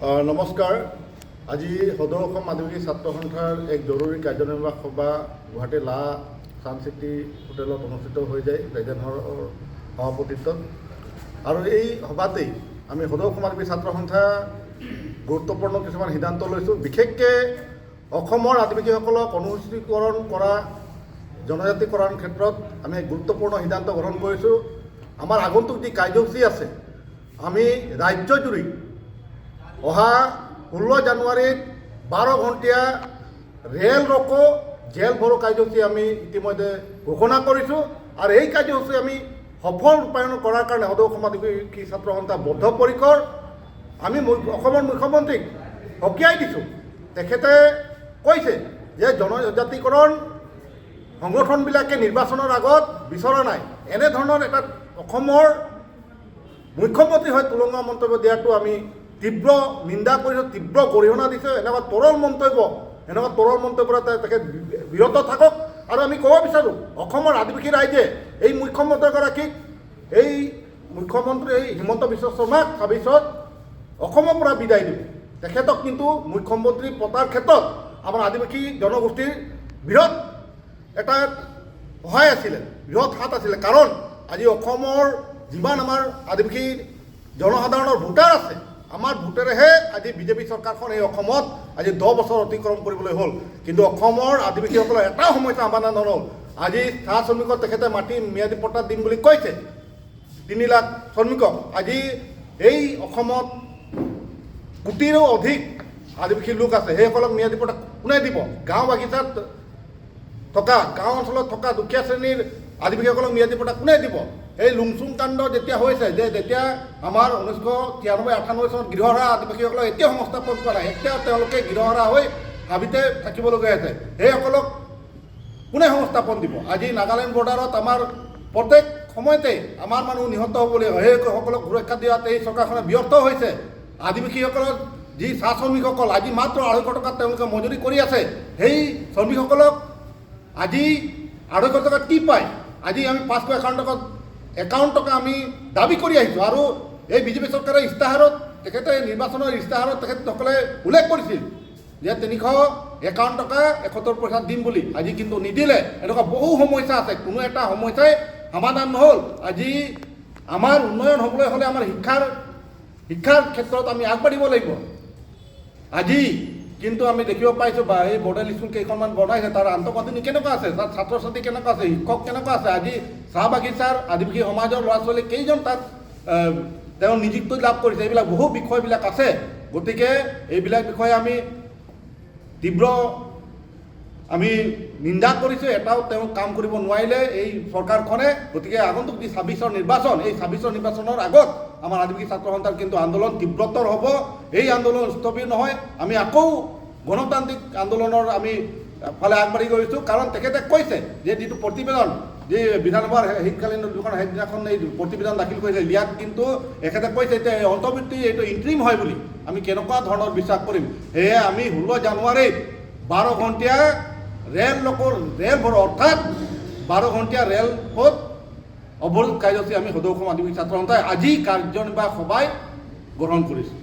নমস্কাৰ। আজি সদৌ অসম আদিবাসী ছাত্ৰ সন্থাৰ এক জৰুৰী কাৰ্যনিৰ্বাহক সভা গুৱাহাটীৰ লা ছান চিটি হোটেলত অনুষ্ঠিত হৈ যায় ৰাইজেনৰ সভাপতিত্বত। আৰু এই সভাতেই আমি সদৌ অসম আদিবাসী ছাত্ৰ সন্থা গুৰুত্বপূৰ্ণ কিছুমান সিদ্ধান্ত লৈছোঁ। বিশেষকৈ অসমৰ আদিবাসীসকলক অনুসূচীকৰণ কৰা জনজাতিকৰণ ক্ষেত্ৰত আমি গুৰুত্বপূৰ্ণ সিদ্ধান্ত গ্ৰহণ কৰিছোঁ। আমাৰ আগন্তুক যি কাৰ্যসূচী আছে, আমি ৰাজ্যজুৰি অহা 16 জানুৱাৰীত 12 ঘণ্টীয়া ৰেল ৰকো জেল ভৰো কাৰ্যসূচী আমি ইতিমধ্যে ঘোষণা কৰিছোঁ। আৰু এই কাৰ্যসূচী আমি সফল ৰূপায়ণ কৰাৰ কাৰণে সদৌ অসম আদিবাসী ছাত্ৰ সন্থা বদ্ধপৰিকৰ। আমি অসমৰ মুখ্যমন্ত্ৰীক সকীয়াই দিছোঁ। তেখেতে কৈছে যে জনজাতিকৰণ সংগঠনবিলাকে নিৰ্বাচনৰ আগত বিচৰা নাই। এনেধৰণৰ এটা অসমৰ মুখ্যমন্ত্ৰী হৈ তুলঙা মন্তব্য দিয়াটো আমি তীব্ৰ নিন্দা কৰিছোঁ, তীব্ৰ গৰিহণা দিছোঁ। এনেকুৱা তৰল মন্তব্যৰ পৰা তেখেত বিৰত থাকক। আৰু আমি ক'ব বিচাৰোঁ, অসমৰ আদিবাসী ৰাইজে এই মুখ্যমন্ত্ৰীগৰাকীক, এই মুখ্যমন্ত্ৰী হিমন্ত বিশ্ব শৰ্মাক 26ত অসমৰ পৰা বিদায় দিব। তেখেতক কিন্তু মুখ্যমন্ত্ৰী পতাৰ ক্ষেত্ৰত আমাৰ আদিবাসী জনগোষ্ঠীৰ বৃহৎ এটা সহায় আছিলে, বৃহৎ হাত আছিলে। কাৰণ আজি অসমৰ যিমান আমাৰ আদিবাসী জনসাধাৰণৰ ভোটাৰ আছে, আমাৰ ভোটেৰেহে আজি বিজেপি চৰকাৰখন এই অসমত আজি 10 বছৰ অতিক্ৰম কৰিবলৈ হ'ল। কিন্তু অসমৰ আদিবাসীসকলৰ এটা সমস্যা সমাধান নহ'ল। আজি চাহ শ্ৰমিকক তেখেতে মাটি ম্যাদী পট্টা দিম বুলি কৈছে, 3 লাখ শ্ৰমিকক। আজি এই অসমত কোটিৰো অধিক আদিবাসী লোক আছে, সেইসকলক ম্যাদী পট্টা কোনে দিব? গাঁও বাগিচাত থকা, গাঁও অঞ্চলত থকা দুখীয়া শ্ৰেণীৰ আদিবাসীসকলক ম্যাদী পট্টা কোনে দিব? এই লুংচুং কাণ্ড যেতিয়া হৈছে, যেতিয়া আমাৰ 1993-98 চনত গৃহহাৰা আদিবাসীসকলক এতিয়াও সংস্থাপন কৰা নাই, এতিয়াও তেওঁলোকে গৃহহাৰা হৈ হাবিতে থাকিবলগীয়া হৈছে, সেইসকলক কোনে সংস্থাপন দিব? আজি নাগালেণ্ড বৰ্ডাৰত আমাৰ প্ৰত্যেক সময়তে আমাৰ মানুহ নিহত হ'বলৈ হয়, সেইসকলক সুৰক্ষা দিয়াত এই চৰকাৰখনে ব্যৰ্থ হৈছে। আদিবাসীসকলৰ যি চাহ শ্ৰমিকসকল আজি মাত্ৰ 250 টকাত তেওঁলোকে মজুৰি কৰি আছে, সেই শ্ৰমিকসকলক আজি 250 টকাত কি পায়? আজি আমি 551 টকা আমি দাবী কৰি আহিছোঁ। আৰু এই বিজেপি চৰকাৰৰ ইস্তাহাৰত, তেখেতে নিৰ্বাচনৰ ইস্তাহাৰত তেখেতসকলে উল্লেখ কৰিছিল যে 351 টকা 71 পইচা দিম বুলি। আজি কিন্তু নিদিলে। এনেকুৱা বহু সমস্যা আছে, কোনো এটা সমস্যাই সমাধান নহ'ল। আজি আমাৰ উন্নয়ন হ'বলৈ হ'লে আমাৰ শিক্ষাৰ ক্ষেত্ৰত আমি আগবাঢ়িব লাগিব। আজি কিন্তু আমি দেখিব পাইছোঁ বা এই মডেল স্কুল কেইখনমান বনাইছে, তাৰ আন্তঃগাঁথনি কেনেকুৱা আছে, তাত ছাত্ৰ ছাত্ৰী কেনেকুৱা আছে, শিক্ষক কেনেকুৱা আছে। আজি চাহ বাগিচাৰ আদিবাসী সমাজৰ ল'ৰা ছোৱালী কেইজন তাত তেওঁ নিযুক্তি লাভ কৰিছে, এইবিলাক বহু বিষয়বিলাক আছে। গতিকে এইবিলাক বিষয়ে আমি তীব্ৰ নিন্দা কৰিছোঁ। এটাও তেওঁ কাম কৰিব নোৱাৰিলে এই চৰকাৰখনে। গতিকে আগন্তুক যি 26ৰ নিৰ্বাচন, এই 26ৰ নিৰ্বাচনৰ আগত আমাৰ আদিবাসী ছাত্ৰ সন্থাৰ কিন্তু আন্দোলন তীব্ৰতৰ হ'ব। এই আন্দোলন স্থবিৰ নহয়, আমি আকৌ গণতান্ত্ৰিক আন্দোলনৰ আমি ফালে আগবাঢ়ি গৈছোঁ। কাৰণ তেখেতে কৈছে যে যিটো প্ৰতিবেদন, যি বিধানসভাৰ শীতকালীন অধিৱেশন সেইদিনাখন এই প্ৰতিবেদন দাখিল কৰিছে, ইয়াত কিন্তু এখেতে কৈছে এতিয়া অন্তৰ্বৃত্তি এইটো ইণ্ট্ৰিম হয় বুলি। আমি কেনেকুৱা ধৰণৰ বিশ্বাস কৰিম? সেয়ে আমি 16 জানুৱাৰীত 12 ঘণ্টীয়া ৰেল ভৰো, অৰ্থাৎ 12 ঘণ্টীয়া ৰেল পথ অৱৰোধ কাৰ্যসূচী আমি সদৌ অসম আদিবাসী ছাত্ৰ সন্থাই আজি কাৰ্যনিৰ্বাহক সভাই গ্ৰহণ কৰিছোঁ।